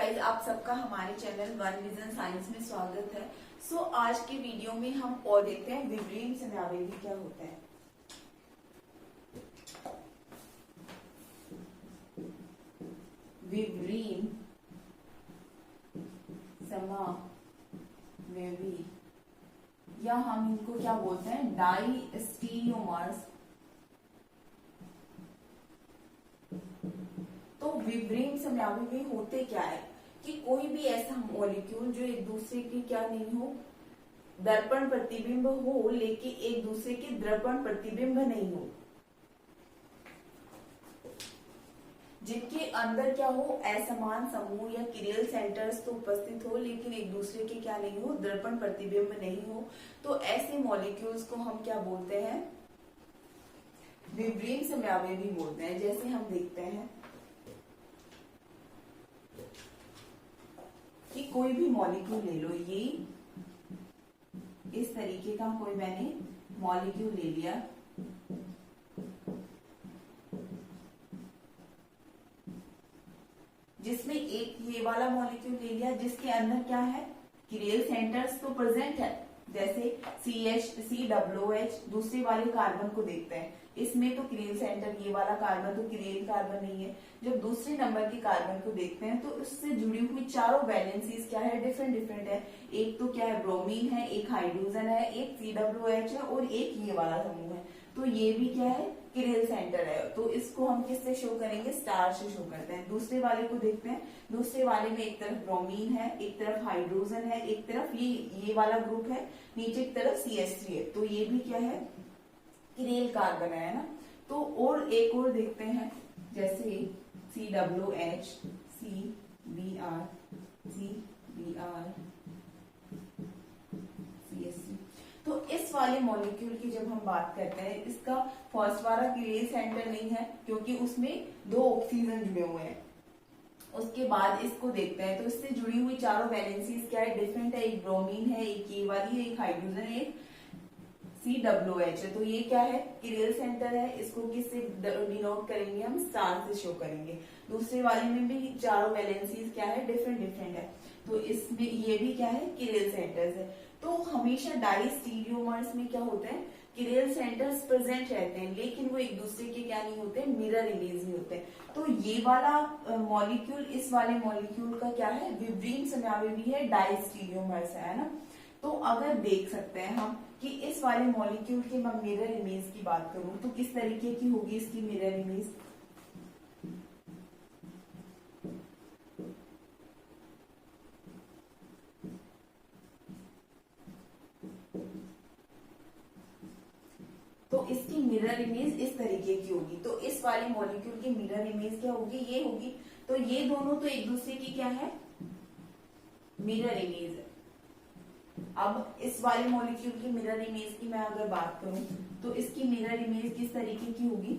Guys, आप सबका हमारे चैनल वन विजन साइंस में स्वागत है। आज के वीडियो में हम और देखते हैं विब्रेन समयावेगी क्या होता है। विब्रेन समावेगी या हम इनको क्या बोलते हैं, डाइस्टीरियोमर्स। तो विब्रेन समयावेगी होते क्या है कि कोई भी ऐसा मॉलिक्यूल जो एक दूसरे की क्या नहीं हो, दर्पण प्रतिबिंब हो, लेकिन एक दूसरे के दर्पण प्रतिबिंब नहीं हो, जिनके अंदर क्या हो, असमान समूह या किरेल सेंटर्स तो उपस्थित हो, लेकिन एक दूसरे के क्या नहीं हो, दर्पण प्रतिबिंब नहीं हो। तो ऐसे मॉलिक्यूल्स को हम क्या बोलते हैं, विब्रेन समयावेगी बोलते हैं। जैसे हम देखते हैं कि कोई भी मॉलिक्यूल ले लो, ये इस तरीके का कोई मैंने मॉलिक्यूल ले लिया, जिसमें एक ये वाला मॉलिक्यूल ले लिया जिसके अंदर क्या है, किरेल सेंटर्स तो प्रेजेंट है, जैसे CH, दूसरे वाले कार्बन को देखते हैं, इसमें तो किरेल सेंटर, ये वाला कार्बन तो किरेल कार्बन नहीं है। जब दूसरे नंबर के कार्बन को देखते हैं तो उससे जुड़ी हुई चारों वैलेंसीज क्या है, डिफरेंट डिफरेंट है। एक तो क्या है, ब्रोमीन है, एक हाइड्रोजन है, एक COH है और एक ये वाला समूह है। तो ये भी क्या है, किरेल सेंटर है। तो इसको हम किससे शो करेंगे, स्टार से शो करते हैं। दूसरे वाले को देखते हैं, दूसरे वाले में एक तरफ ब्रोमीन है, एक तरफ हाइड्रोजन है, एक तरफ ये वाला ग्रुप है, नीचे की तरफ CH3 है। तो ये भी क्या है, किरेल कार्बन है ना। तो और एक और देखते हैं, जैसे COH, CBr, CSC। तो इस वाले मॉलिक्यूल की जब हम बात करते हैं, इसका फर्स्ट वाला किरेल सेंटर नहीं है क्योंकि उसमें 2 ऑक्सीजन जुड़े हुए हैं। उसके बाद इसको देखते हैं तो इससे जुड़ी हुई चारों वैलेंसीज क्या है, डिफरेंट है। एक ब्रोमीन है, एक ये वाली है, एक हाइड्रोजन है, एक COH है। तो ये क्या है, किरेल सेंटर है। इसको किससे डिनोट करेंगे, हम स्टार से शो करेंगे। दूसरे वाले में भी चारों वैलेंसीज क्या है, डिफरेंट डिफरेंट है। तो इसमें ये भी क्या है, किरेल सेंटर्स है। तो हमेशा डाइस्टीरियोमर्स में क्या होता है, किरेल सेंटर्स प्रेजेंट रहते हैं, लेकिन वो एक दूसरे के क्या नहीं होते, मिरर इमेज नहीं होते। तो ये वाला मॉलिक्यूल इस वाले मॉलिक्यूल का क्या है, विब्रेन समयावेगी है, डाइस्टीरियोमर्स है ना। तो अगर देख सकते हैं हम कि इस वाले मॉलिक्यूल की मैं मिरर इमेज की बात करूं तो किस तरीके की होगी इसकी मिरर इमेज। तो इसकी मिरर इमेज इस तरीके की होगी। तो इस वाले मॉलिक्यूल की मिरर इमेज क्या होगी, ये होगी। तो ये दोनों तो एक दूसरे की क्या है, मिरर इमेज है। अब इस वाले मॉलिक्यूल की मिरर इमेज की मैं अगर बात करूं तो इसकी मिरर इमेज किस तरीके की होगी,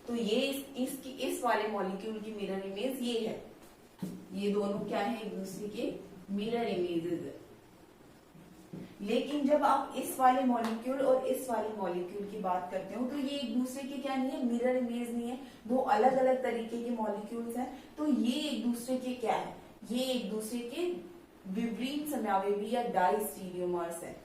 तो ये इसकी इस वाले मॉलिक्यूल की मिरर इमेज ये है। ये दोनों क्या है, एक दूसरे के मिरर इमेजेस है। लेकिन जब आप इस वाले मॉलिक्यूल और इस वाले मॉलिक्यूल की बात करते हो तो ये एक दूसरे के क्या नहीं है, मिरर इमेज नहीं है। 2 अलग अलग तरीके के मॉलिक्यूल्स हैं। तो ये एक दूसरे के क्या है, ये एक दूसरे के विब्रेन समयावेगी या डाइस्टीरियोमर्स है।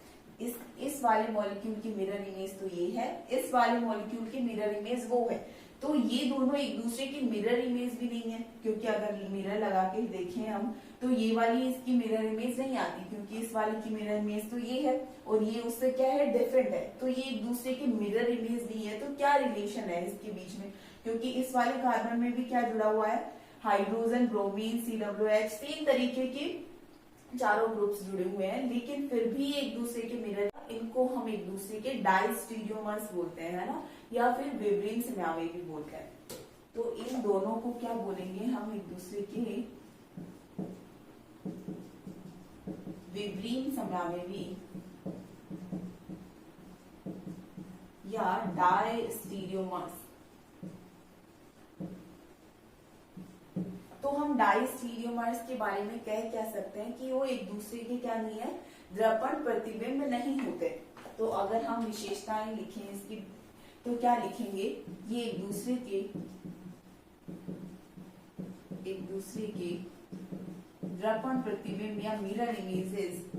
इस वाले मॉलिक्यूल की मिरर इमेज तो ये है, इस वाले मॉलिक्यूल की मिरर इमेज वो है। तो ये दोनों एक दूसरे की मिरर इमेज भी नहीं है, क्योंकि अगर मिरर लगा के देखें हम तो ये वाली इसकी मिरर इमेज नहीं आती, क्योंकि इस वाले की मिरर इमेज तो ये है और ये उससे क्या है, डिफरेंट है। तो ये एक दूसरे की मिरर इमेज नहीं है। तो क्या रिलेशन है इसके बीच में, क्योंकि इस वाले कार्बन में भी क्या जुड़ा हुआ है, हाइड्रोजन, ब्रोमीन, COH, 3 तरीके के चारों ग्रुप्स जुड़े हुए हैं, लेकिन फिर भी एक दूसरे के मिरर, इनको हम एक दूसरे के डाइस्टीरियोमर्स बोलते हैं, है ना, या फिर विब्रेन समयावेगी बोलते हैं। तो इन दोनों को क्या बोलेंगे हम, एक दूसरे के विब्रेन समयावेगी या डाइस्टीरियोमर्स। तो हम डाइस्टीरियोमर्स के बारे में कह क्या सकते हैं कि वो एक दूसरे के क्या नहीं है, दर्पण प्रतिबिंब नहीं होते। तो अगर हम विशेषताएं लिखें इसकी तो क्या लिखेंगे, ये एक दूसरे के दर्पण प्रतिबिंब या मिरर इमेजेस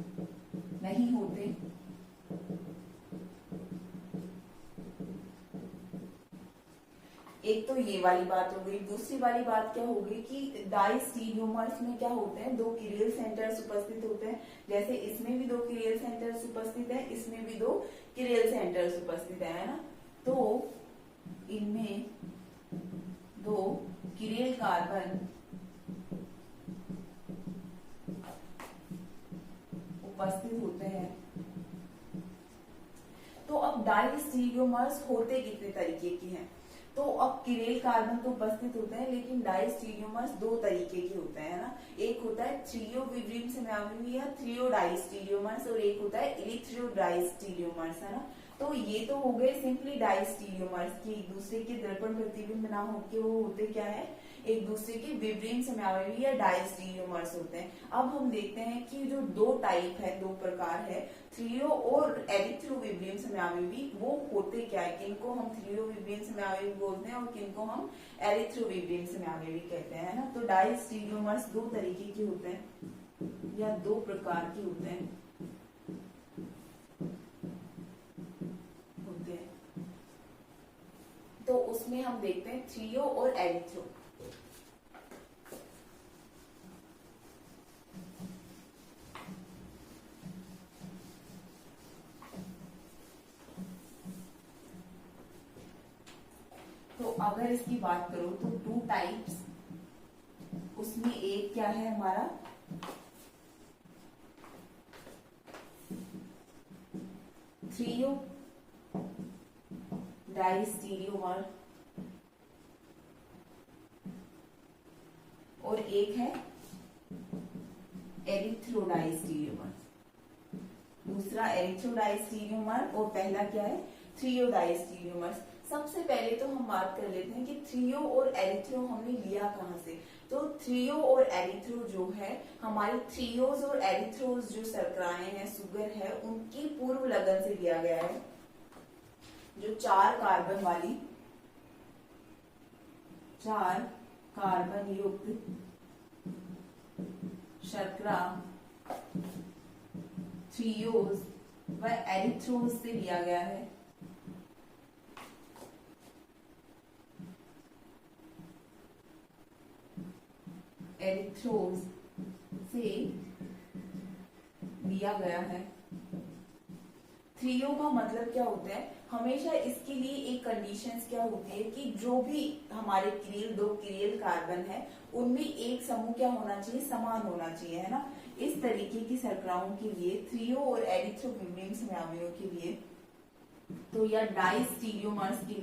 नहीं होते। एक तो ये वाली बात हो गई। दूसरी वाली बात क्या होगी कि डाइस्टीरियोमर्स में क्या होते हैं, दो किरेल सेंटर्स उपस्थित होते हैं। जैसे इसमें भी दो किरेल सेंटर्स उपस्थित हैं, इसमें भी दो किरेल सेंटर्स उपस्थित है ना। तो इनमें दो किरेल कार्बन उपस्थित होते हैं। तो अब डाइस्टीरियोमर्स होते कितने तरीके के हैं, तो अब किरेल कार्बन तो उपस्थित होते हैं, लेकिन डाइस्टीरियोमर्स दो तरीके के होते हैं ना। एक होता है थ्रियो विब्रियम सेमाविव या थ्रियो डाइस्टीरियोमर्स, और एक होता है इलिथ्रियो डाइस्टीरियोमर्स, है ना। तो ये तो हो गए सिंपली डाइस्टीरियोमर्स की एक दूसरे के दर्पण प्रतिबिंब ना होके वो होते क्या है, एक दूसरे के विब्रियम सेमाविव या डाइस्टीरियोमर्स होते हैं। अब हम देखते हैं कि जो दो टाइप है, दो प्रकार है, थ्रियो और एरिथ्रो विब्रियम सेमाविवी, वो होते क्या है, किनको हम थ्रियो विब्रियम सेमाविवी बोलते हैं और किनको हम एरिथ्रो विब्रियम सेमाविवी कहते हैं ना। तो डाइस्टीरियोमर्स दो तरीके के होते हैं या दो प्रकार के होते हैं। तो उसमें हम देखते हैं थ्रियो और एरिथ्रो। तो अगर इसकी बात करो तो टू टाइप्स, उसमें एक क्या है हमारा थ्रियो डाइस्टीरियोमर और एक है एरिथ्रोडाइस्टीरियोमर। दूसरा एरिथ्रोडाइस्टीरियोमर और पहला क्या है थ्रियोडाइस्टीरियोमर। सबसे पहले तो हम बात कर लेते हैं कि थ्रियो और एरिथ्रो हमने लिया कहां से। तो थ्रियो और एरिथ्रो जो है हमारी थ्रियोज और एरिथ्रोज जो शर्कराएं हैं, सुगर है, उनकी पूर्व लगन से लिया गया है। जो चार कार्बन युक्त शर्करा थ्रियोज व एरिथ्रोज से लिया गया है। एरिथ्रोज से लिया गया है। थ्रियो का मतलब क्या होता है, हमेशा इसके लिए एक कंडीशंस क्या होती है कि जो भी हमारे किरेल, दो किरेल कार्बन है, उनमें एक समूह क्या होना चाहिए, समान होना चाहिए, है ना। इस तरीके की शर्कराओं के लिए थ्रियो और एरिथ्रो विब्रियम सेमावियों के लिए, तो या डाइस्टीरियोमर्स के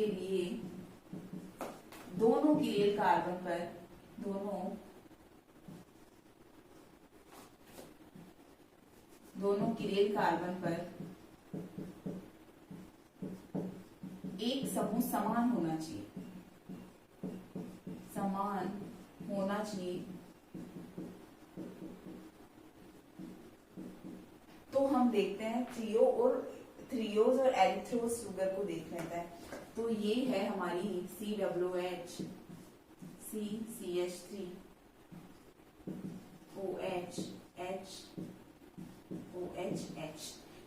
लिए दोनों किरेल कार्बन पर दोनों किरेल कार्बन पर एक समूह समान होना चाहिए। तो हम देखते हैं थ्रियोज और एरिथ्रोज सुगर को देख लेते हैं। तो ये है हमारी COOH, CH3 OH OHH,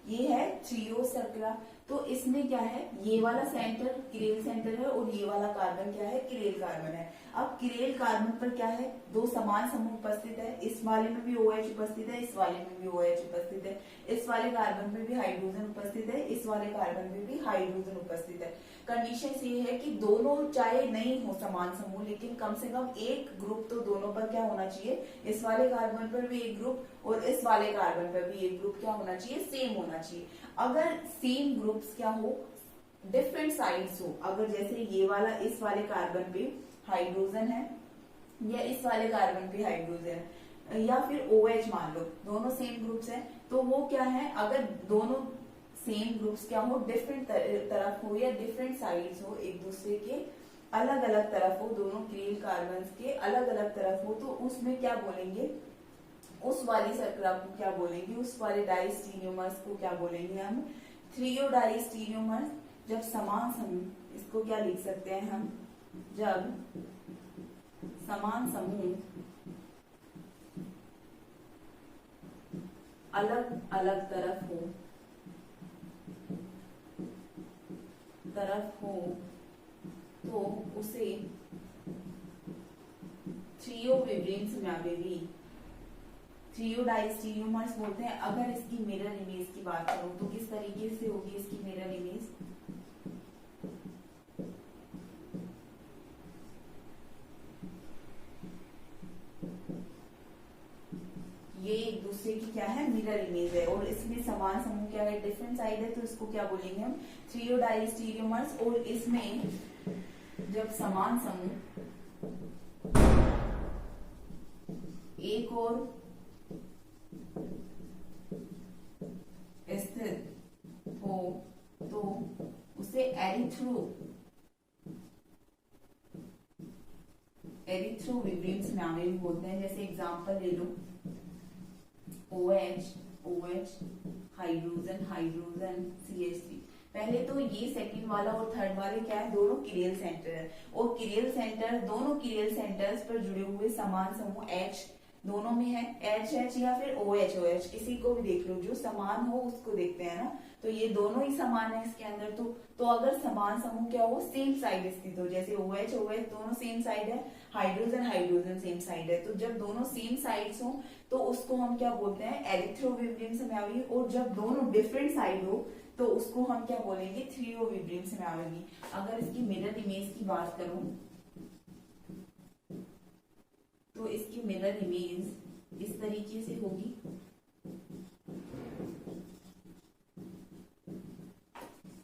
ये है थ्रियो शर्करा। तो इसमें क्या है, ये वाला सेंटर किरेल सेंटर है और ये वाला कार्बन क्या है, किरेल कार्बन है। अब किरेल कार्बन पर क्या है, दो समान समूह उपस्थित है। इस वाले में भी OH उपस्थित है, इस वाले में भी OH उपस्थित है। इस वाले कार्बन में भी हाइड्रोजन उपस्थित है, इस वाले कार्बन में भी हाइड्रोजन उपस्थित है। कंडीशन ये है कि दोनों चाहे नहीं हो समान समूह, लेकिन कम से कम एक ग्रुप तो दोनों पर क्या होना चाहिए, इस वाले कार्बन पर भी एक ग्रुप और इस वाले कार्बन पर भी एक ग्रुप क्या होना चाहिए, सेम होना चाहिए। अगर सेम ग्रुप्स क्या हो, डिफरेंट साइड्स हो, अगर जैसे ये वाला इस वाले कार्बन पे हाइड्रोजन है या इस वाले कार्बन पे हाइड्रोजन है या फिर OH मान लो, दोनों सेम ग्रुप्स हैं, तो वो क्या है, अगर दोनों सेम ग्रुप्स क्या हो, डिफरेंट तरफ हो या डिफरेंट साइड्स हो, एक दूसरे के अलग अलग तरफ हो, दोनों क्लीन कार्बन्स के अलग अलग तरफ हो, तो उसमें क्या बोलेंगे, उस वाली सर्कल को क्या बोलेंगे, उस वाले डाइस्टीरियोमर्स को क्या बोलेंगे हम, थ्रियो डाइस्टीरियोमर्स। जब समान समूह, इसको क्या लिख सकते हैं हम, जब समान समूह अलग अलग तरफ हो तो उसे थ्रियो विब्रेन समयावेवी, थ्रियो डाइस्टीरियोमर्स बोलते हैं। अगर इसकी मिरर इमेज की बात करूं तो किस तरीके से होगी इसकी मिरर इमेज, ये एक दूसरे की क्या है, मिरर इमेज है, और इसमें समान समूह क्या है, डिफरेंट साइड है, तो इसको क्या बोलेंगे हम, थ्रियो डाइस्टीरियोमर्स। और इसमें जब समान समूह एक और स्थित हो तो उसे एरिथ्रो विब्रेन समयावेवी बोलते हैं। जैसे एग्जांपल ले लो, OH OH hydrogen hydrogen CH3। पहले तो ये सेकंड वाला और थर्ड वाले क्या है, दोनों किरेल सेंटर है, और किरेल सेंटर, दोनों किरेल सेंटर्स पर जुड़े हुए समान समूह H दोनों में है, H या फिर OH किसी को भी देख लो, जो समान हो उसको देखते हैं ना, तो ये दोनों ही समान है इसके अंदर। तो अगर समान समूह क्या हो, सेम साइड स्थित हो, जैसे OH दोनों सेम साइड है, हाइड्रोजन हाइड्रोजन सेम साइड है, तो जब दोनों सेम साइड्स हो तो उसको हम क्या बोलते हैं, एरिथ्रोविब्रियम समयावी। और जब दोनों डिफरेंट साइड हो तो उसको हम क्या बोलेंगे, थ्रियोविब्रियम समयावी। अगर इसकी मिरर इमेज की बात करूं तो इसकी मिरर इमेज इस तरीके से होगी,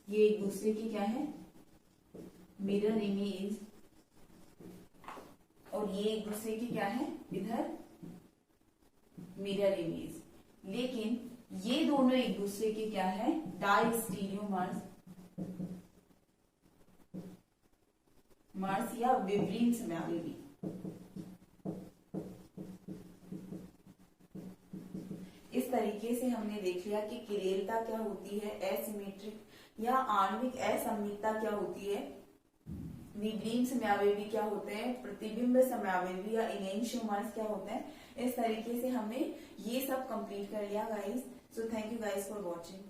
ये एक दूसरे की क्या है, मिरर इमेज, और ये एक दूसरे की क्या है, इधर मिरर इमेज। लेकिन ये दोनों एक दूसरे के क्या है, डाइस्टीरियोमर्स या विब्रेन समयावेवी। इस तरीके से हमने देख लिया कि किरेलता क्या होती है, एसिमेट्रिक या आणविक असममितता क्या होती है, विब्रेन समयावेवी क्या होते हैं, प्रतिबिंब समयावेवी या इनेंशियोमर्स क्या होते हैं। इस तरीके से हमने ये सब कंप्लीट कर लिया guys. So thank you guys for watching.